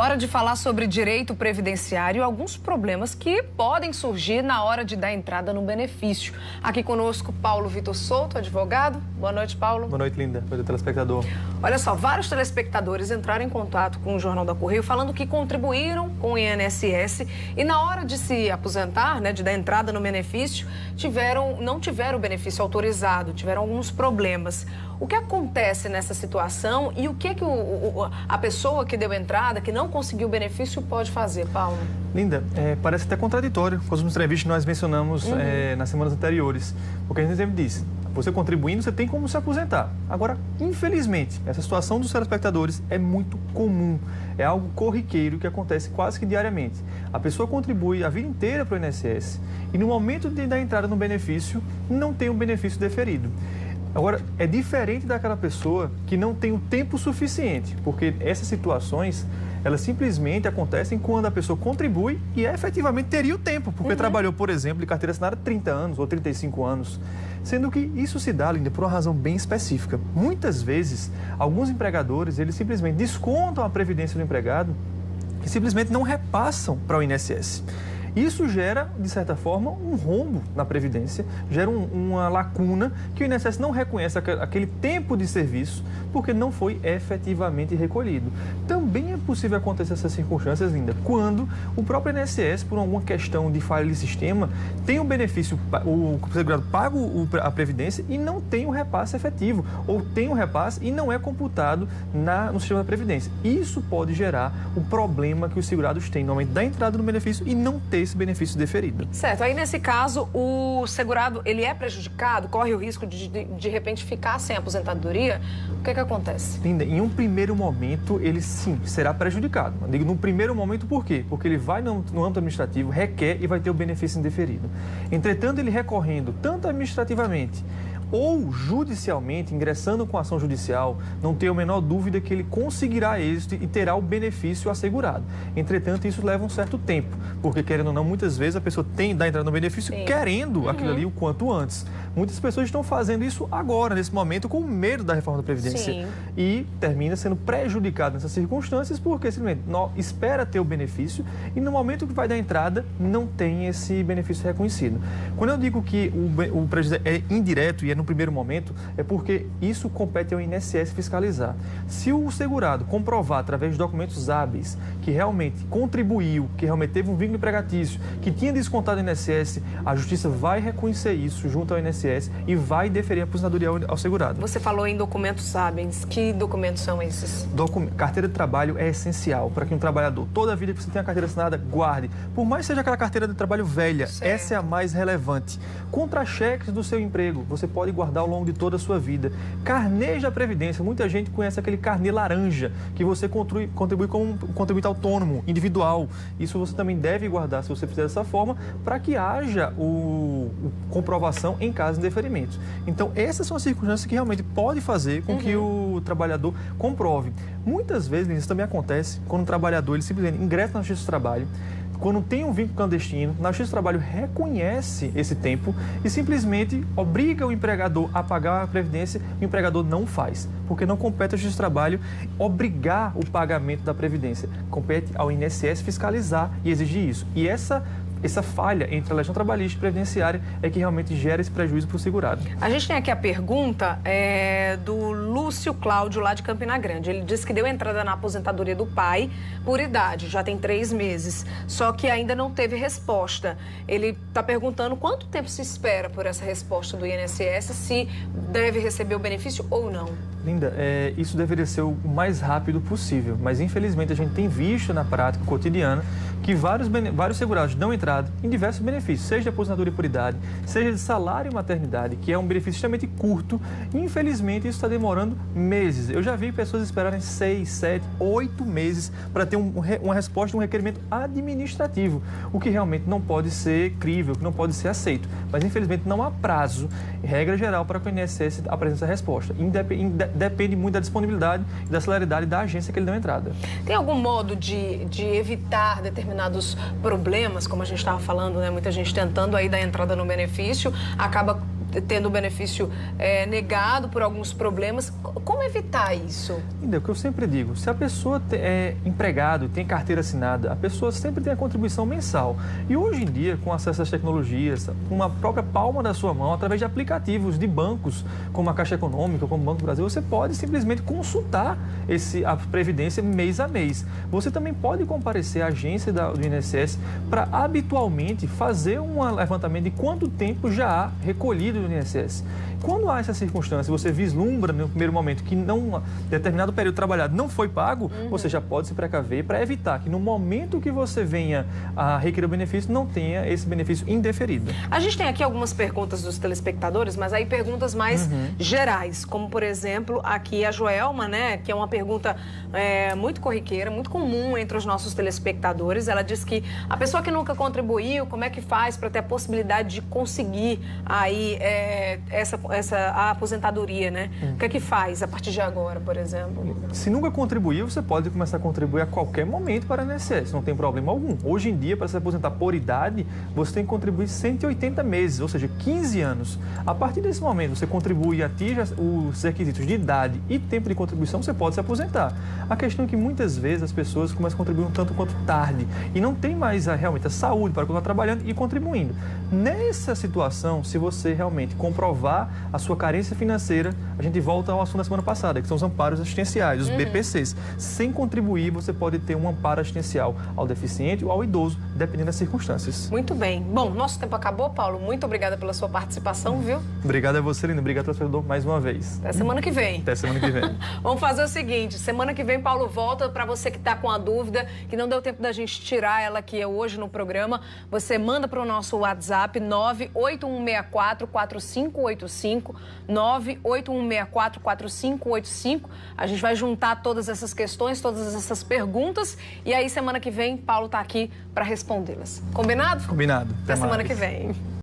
Hora de falar sobre direito previdenciário e alguns problemas que podem surgir na hora de dar entrada no benefício. Aqui conosco, Paulo Vitor Souto, advogado. Boa noite, Paulo. Boa noite, Linda. Boa noite, telespectador. Olha só, vários telespectadores entraram em contato com o Jornal da Correio falando que contribuíram com o INSS e na hora de se aposentar, de dar entrada no benefício, não tiveram o benefício autorizado, tiveram alguns problemas. O que acontece nessa situação e o que a pessoa que deu entrada, que não conseguiu o benefício, pode fazer, Paulo? Linda, parece até contraditório com as entrevistas que nós mencionamos nas semanas anteriores. Porque a gente sempre disse, você contribuindo, você tem como se aposentar. Agora, infelizmente, essa situação dos telespectadores é muito comum. É algo corriqueiro que acontece quase que diariamente. A pessoa contribui a vida inteira para o INSS e no momento de dar entrada no benefício, não tem um benefício deferido. Agora, é diferente daquela pessoa que não tem o tempo suficiente, porque essas situações, elas simplesmente acontecem quando a pessoa contribui e efetivamente teria o tempo, porque trabalhou, por exemplo, de carteira assinada 30 anos ou 35 anos, sendo que isso se dá, Linda, por uma razão bem específica. Muitas vezes, alguns empregadores, eles simplesmente descontam a previdência do empregado e simplesmente não repassam para o INSS. Isso gera, de certa forma, um rombo na Previdência, gera uma lacuna que o INSS não reconhece aquele tempo de serviço porque não foi efetivamente recolhido. Também é possível acontecer essas circunstâncias, Linda, quando o próprio INSS, por alguma questão de falha de sistema, tem o benefício, o segurado paga a Previdência e não tem o repasse efetivo, ou tem o repasse e não é computado no sistema da Previdência. Isso pode gerar o problema que os segurados têm no momento da entrada no benefício e não ter esse benefício deferido. Certo. Aí, nesse caso, o segurado, ele é prejudicado, corre o risco de repente, ficar sem aposentadoria? O que acontece? Linda, em um primeiro momento, ele sim, será prejudicado. Eu digo no primeiro momento, por quê? Porque ele vai no âmbito administrativo, requer e vai ter o benefício indeferido. Entretanto, ele recorrendo tanto administrativamente ou judicialmente, ingressando com ação judicial, não tenho a menor dúvida que ele conseguirá êxito e terá o benefício assegurado. Entretanto, isso leva um certo tempo, porque querendo ou não, muitas vezes a pessoa dá entrada no benefício querendo aquilo ali o quanto antes. Muitas pessoas estão fazendo isso agora, nesse momento, com medo da reforma da Previdência. E termina sendo prejudicado nessas circunstâncias, porque simplesmente espera ter o benefício e no momento que vai dar entrada, não tem esse benefício reconhecido. Quando eu digo que o prejuízo é indireto e é no primeiro momento, é porque isso compete ao INSS fiscalizar. Se o segurado comprovar através de documentos hábeis que realmente contribuiu, que realmente teve um vínculo empregatício, que tinha descontado o INSS, a Justiça vai reconhecer isso junto ao INSS e vai deferir a aposentadoria ao segurado. Você falou em documentos hábeis. Que documentos são esses? Carteira de trabalho é essencial para que um trabalhador, toda a vida que você tenha a carteira assinada, guarde. Por mais que seja aquela carteira de trabalho velha, essa é a mais relevante. Contra-cheques do seu emprego, você pode guardar ao longo de toda a sua vida. Carnês da Previdência, muita gente conhece aquele carnê laranja, que você contribui como um contribuinte autônomo, individual. Isso você também deve guardar, se você fizer dessa forma, para que haja comprovação em caso de deferimento. Então, essas são as circunstâncias que realmente pode fazer com que o trabalhador comprove. Muitas vezes, isso também acontece quando o trabalhador ele simplesmente ingressa na Justiça do Trabalho, quando tem um vínculo clandestino, a Justiça do Trabalho reconhece esse tempo e simplesmente obriga o empregador a pagar a Previdência e o empregador não faz, porque não compete à Justiça do Trabalho obrigar o pagamento da Previdência. Compete ao INSS fiscalizar e exigir isso. E essa falha entre a legislação trabalhista e previdenciária é que realmente gera esse prejuízo para o segurado. A gente tem aqui a pergunta do Lúcio Cláudio, lá de Campina Grande. Ele disse que deu entrada na aposentadoria do pai por idade, já tem 3 meses, só que ainda não teve resposta. Ele está perguntando quanto tempo se espera por essa resposta do INSS, se deve receber o benefício ou não. Linda, isso deveria ser o mais rápido possível, mas infelizmente a gente tem visto na prática cotidiana que vários segurados dão entrada em diversos benefícios, seja de aposentadoria por idade, seja de salário e maternidade, que é um benefício extremamente curto, e infelizmente isso está demorando meses. Eu já vi pessoas esperarem 6, 7, 8 meses para ter uma resposta de um requerimento administrativo, o que realmente não pode ser crível, que não pode ser aceito. Mas infelizmente não há prazo, regra geral, para que o INSS apresente essa resposta. Depende muito da disponibilidade e da celeridade da agência que ele deu entrada. Tem algum modo de evitar determinados problemas, como a gente estava falando, muita gente tentando aí dar entrada no benefício, acaba tendo o benefício negado por alguns problemas. Como evitar isso? É o que eu sempre digo, se a pessoa é empregado, tem carteira assinada, a pessoa sempre tem a contribuição mensal. E hoje em dia, com acesso às tecnologias, com uma própria palma da sua mão, através de aplicativos de bancos, como a Caixa Econômica, como o Banco do Brasil, você pode simplesmente consultar a Previdência mês a mês. Você também pode comparecer à agência do INSS para habitualmente fazer um levantamento de quanto tempo já há recolhido do INSS. Quando há essa circunstância, você vislumbra no primeiro momento que determinado período trabalhado não foi pago, você já pode se precaver para evitar que no momento que você venha a requerer o benefício, não tenha esse benefício indeferido. A gente tem aqui algumas perguntas dos telespectadores, mas aí perguntas mais gerais, como por exemplo, aqui a Joelma, né, que é uma pergunta muito corriqueira, muito comum entre os nossos telespectadores. Ela diz que a pessoa que nunca contribuiu, como é que faz para ter a possibilidade de conseguir aí a aposentadoria, né? O que é que faz a partir de agora, por exemplo? Se nunca contribuiu, você pode começar a contribuir a qualquer momento para a INSS, não tem problema algum. Hoje em dia, para se aposentar por idade, você tem que contribuir 180 meses, ou seja, 15 anos. A partir desse momento, você contribui e atinge os requisitos de idade e tempo de contribuição, você pode se aposentar. A questão é que muitas vezes as pessoas começam a contribuir um tanto quanto tarde e não tem mais realmente a saúde para continuar trabalhando e contribuindo. Nessa situação, se você realmente comprovar a sua carência financeira, a gente volta ao assunto da semana passada, que são os amparos assistenciais, os BPCs. Sem contribuir, você pode ter um amparo assistencial ao deficiente ou ao idoso, dependendo das circunstâncias. Muito bem. Bom, nosso tempo acabou, Paulo. Muito obrigada pela sua participação, viu? Obrigado a você, Lina. Obrigado, telespectador, mais uma vez. Até semana que vem. Até semana que vem. Vamos fazer o seguinte, semana que vem Paulo volta. Para você que está com a dúvida, que não deu tempo da gente tirar ela aqui hoje no programa, você manda para o nosso WhatsApp 98164-4585, 98164-4585. A gente vai juntar todas essas questões, todas essas perguntas, e aí semana que vem Paulo está aqui para respondê-las. Combinado? Combinado. Até semana que vem.